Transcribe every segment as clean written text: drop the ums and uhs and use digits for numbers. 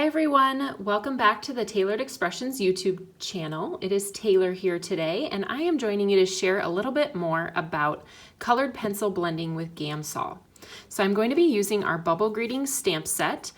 Hi everyone, welcome back to the Tailored Expressions YouTube channel. It is Taylor here today, and I am joining you to share a little bit more about colored pencil blending with Gamsol. So I'm going to be using our Bubble Greetings stamp set,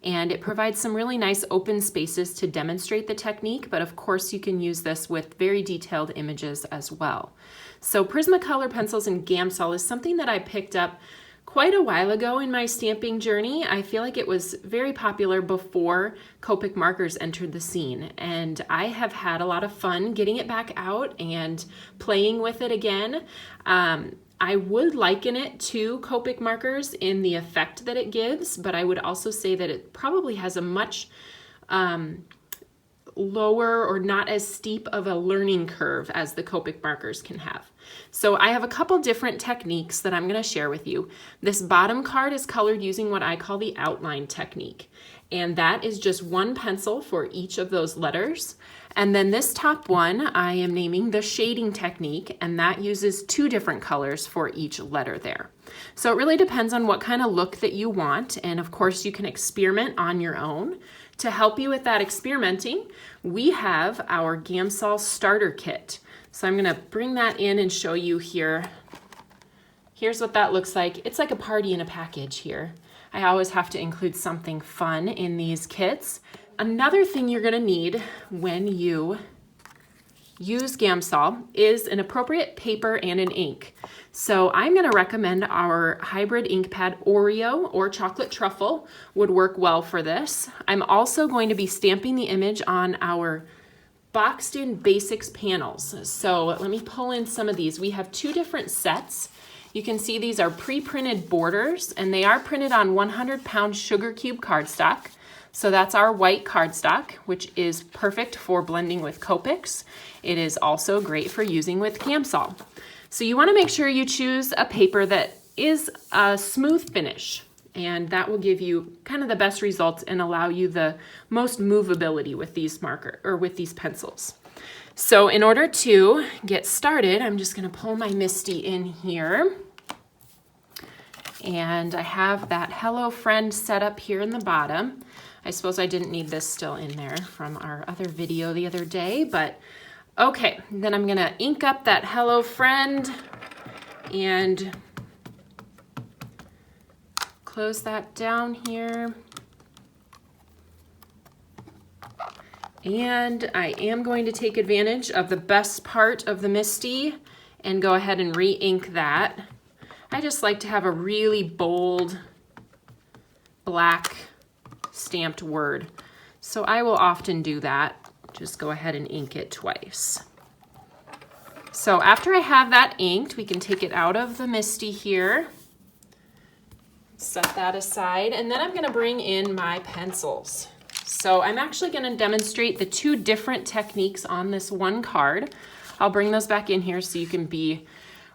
and it provides some really nice open spaces to demonstrate the technique, but of course you can use this with very detailed images as well. So Prismacolor Pencils and Gamsol is something that I picked up quite a while ago in my stamping journey. I feel like it was very popular before Copic markers entered the scene, and I have had a lot of fun getting it back out and playing with it again. I would liken it to Copic markers in the effect that it gives, but I would also say that it probably has a much lower or not as steep of a learning curve as the Copic markers can have. So I have a couple different techniques that I'm going to share with you. This bottom card is colored using what I call the outline technique, and that is just one pencil for each of those letters. And then this top one I am naming the shading technique, and that uses two different colors for each letter there. So it really depends on what kind of look that you want, and of course you can experiment on your own. To help you with that experimenting, we have our Gamsol starter kit. So I'm gonna bring that in and show you here. Here's what that looks like. It's like a party in a package here. I always have to include something fun in these kits. Another thing you're gonna need when you use Gamsol is an appropriate paper and an ink. So I'm going to recommend our hybrid ink pad Oreo or chocolate truffle would work well for this. I'm also going to be stamping the image on our boxed in basics panels. So let me pull in some of these. We have two different sets. You can see these are pre-printed borders, and they are printed on 100-pound sugar cube cardstock. So that's our white cardstock, which is perfect for blending with Copics. It is also great for using with Gamsol. So you want to make sure you choose a paper that is a smooth finish, and that will give you kind of the best results and allow you the most movability with these with these pencils. So in order to get started, I'm just going to pull my Misty in here. And I have that Hello Friend set up here in the bottom. I suppose I didn't need this still in there from our other video the other day, but okay. Then I'm gonna ink up that Hello Friend and close that down here. And I am going to take advantage of the best part of the Misty and go ahead and re-ink that. I just like to have a really bold black stamped word. So I will often do that. Just go ahead and ink it twice. So after I have that inked, we can take it out of the Misty here. Set that aside, and then I'm going to bring in my pencils. So I'm actually going to demonstrate the two different techniques on this one card. I'll bring those back in here so you can be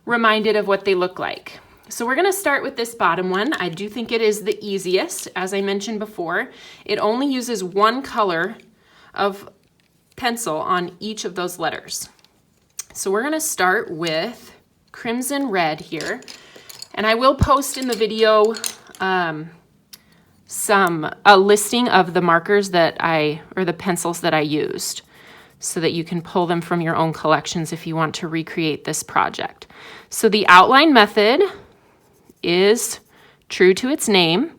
reminded of what they look like. So we're going to start with this bottom one. I do think it is the easiest. As I mentioned before, it only uses one color of pencil on each of those letters. So we're going to start with Crimson Red here. And I will post in the video a listing of the markers that the pencils that I used, so that you can pull them from your own collections if you want to recreate this project. So the outline method is true to its name.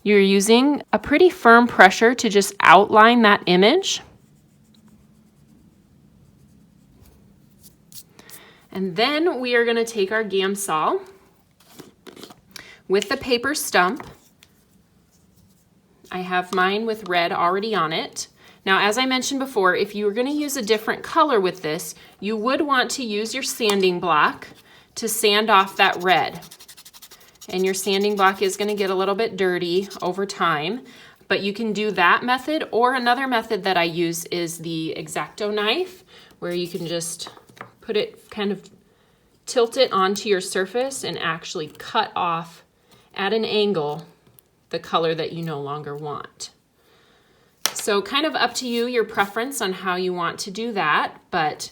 You're using a pretty firm pressure to just outline that image. And then we are going to take our Gamsol with the paper stump. I have mine with red already on it. Now, as I mentioned before, if you were going to use a different color with this, you would want to use your sanding block to sand off that red. And your sanding block is going to get a little bit dirty over time, but you can do that method, or another method that I use is the X-Acto knife, where you can just put it, kind of tilt it onto your surface and actually cut off at an angle the color that you no longer want. So kind of up to you, your preference on how you want to do that, but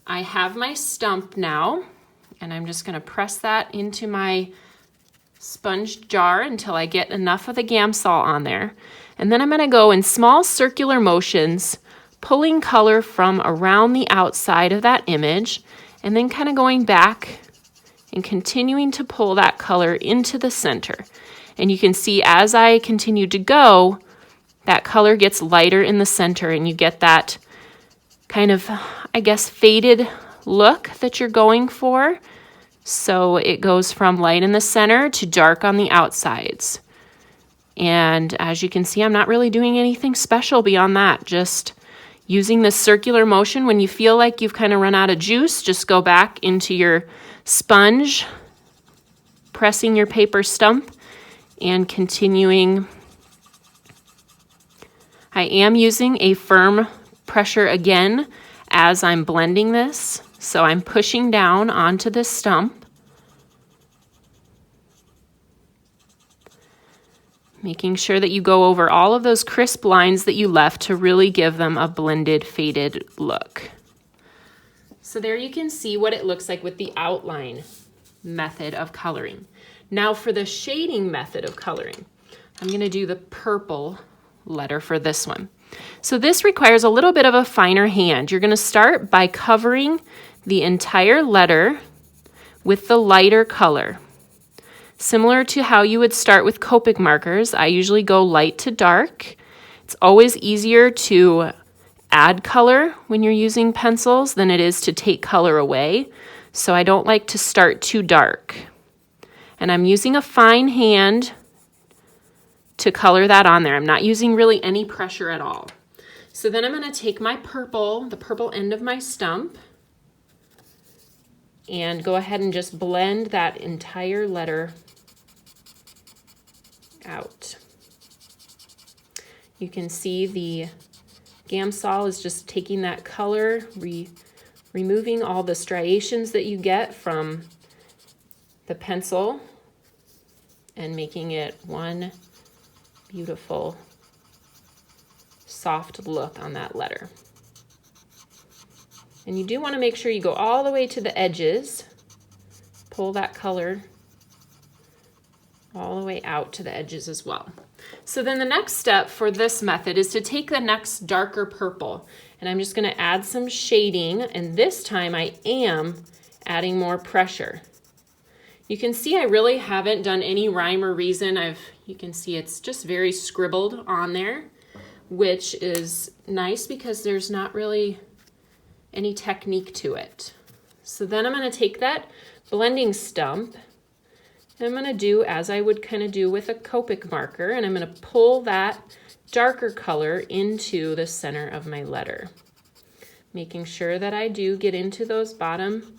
I have my stump now, and I'm just going to press that into my sponge jar until I get enough of the Gamsol on there. And then I'm going to go in small circular motions, pulling color from around the outside of that image, and then kind of going back and continuing to pull that color into the center. And you can see as I continue to go, that color gets lighter in the center and you get that kind of, I guess, faded look that you're going for. So it goes from light in the center to dark on the outsides. And as you can see, I'm not really doing anything special beyond that, just using this circular motion. When you feel like you've kind of run out of juice, just go back into your sponge, pressing your paper stump, and continuing. I am using a firm pressure again as I'm blending this, so I'm pushing down onto this stump, making sure that you go over all of those crisp lines that you left to really give them a blended, faded look. So there you can see what it looks like with the outline method of coloring. Now for the shading method of coloring, I'm going to do the purple letter for this one. So this requires a little bit of a finer hand. You're going to start by covering the entire letter with the lighter color. Similar to how you would start with Copic markers, I usually go light to dark. It's always easier to add color when you're using pencils than it is to take color away. So I don't like to start too dark. And I'm using a fine hand to color that on there. I'm not using really any pressure at all. So then I'm going to take my purple, the purple end of my stump, and go ahead and just blend that entire letter out. You can see the Gamsol is just taking that color, removing all the striations that you get from the pencil and making it one beautiful soft look on that letter. And you do want to make sure you go all the way to the edges, pull that color all the way out to the edges as well. So then the next step for this method is to take the next darker purple, and I'm just going to add some shading, and this time I am adding more pressure. You can see I really haven't done any rhyme or reason. You can see it's just very scribbled on there, which is nice because there's not really any technique to it. So then I'm going to take that blending stump, and I'm going to do as I would kind of do with a Copic marker, and I'm going to pull that darker color into the center of my letter, making sure that I do get into those bottom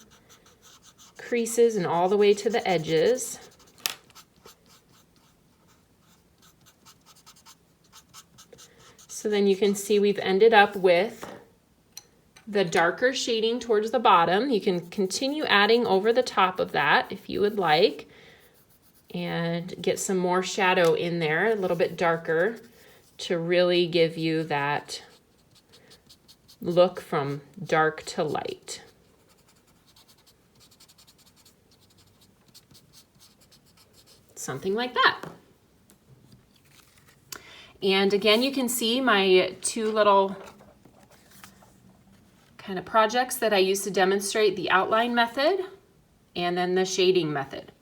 creases and all the way to the edges. So then you can see we've ended up with the darker shading towards the bottom. You can continue adding over the top of that if you would like, and get some more shadow in there, a little bit darker, to really give you that look from dark to light. Something like that. And again, you can see my two little kind of projects that I use to demonstrate the outline method and then the shading method.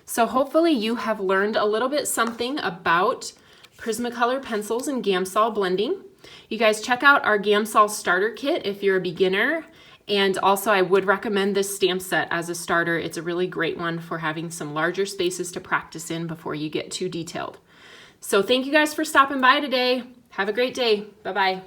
So hopefully you have learned a little bit something about Prismacolor pencils and Gamsol blending. You guys check out our Gamsol starter kit if you're a beginner, and also I would recommend this stamp set as a starter. It's a really great one for having some larger spaces to practice in before you get too detailed. So thank you guys for stopping by today. Have a great day. Bye-bye.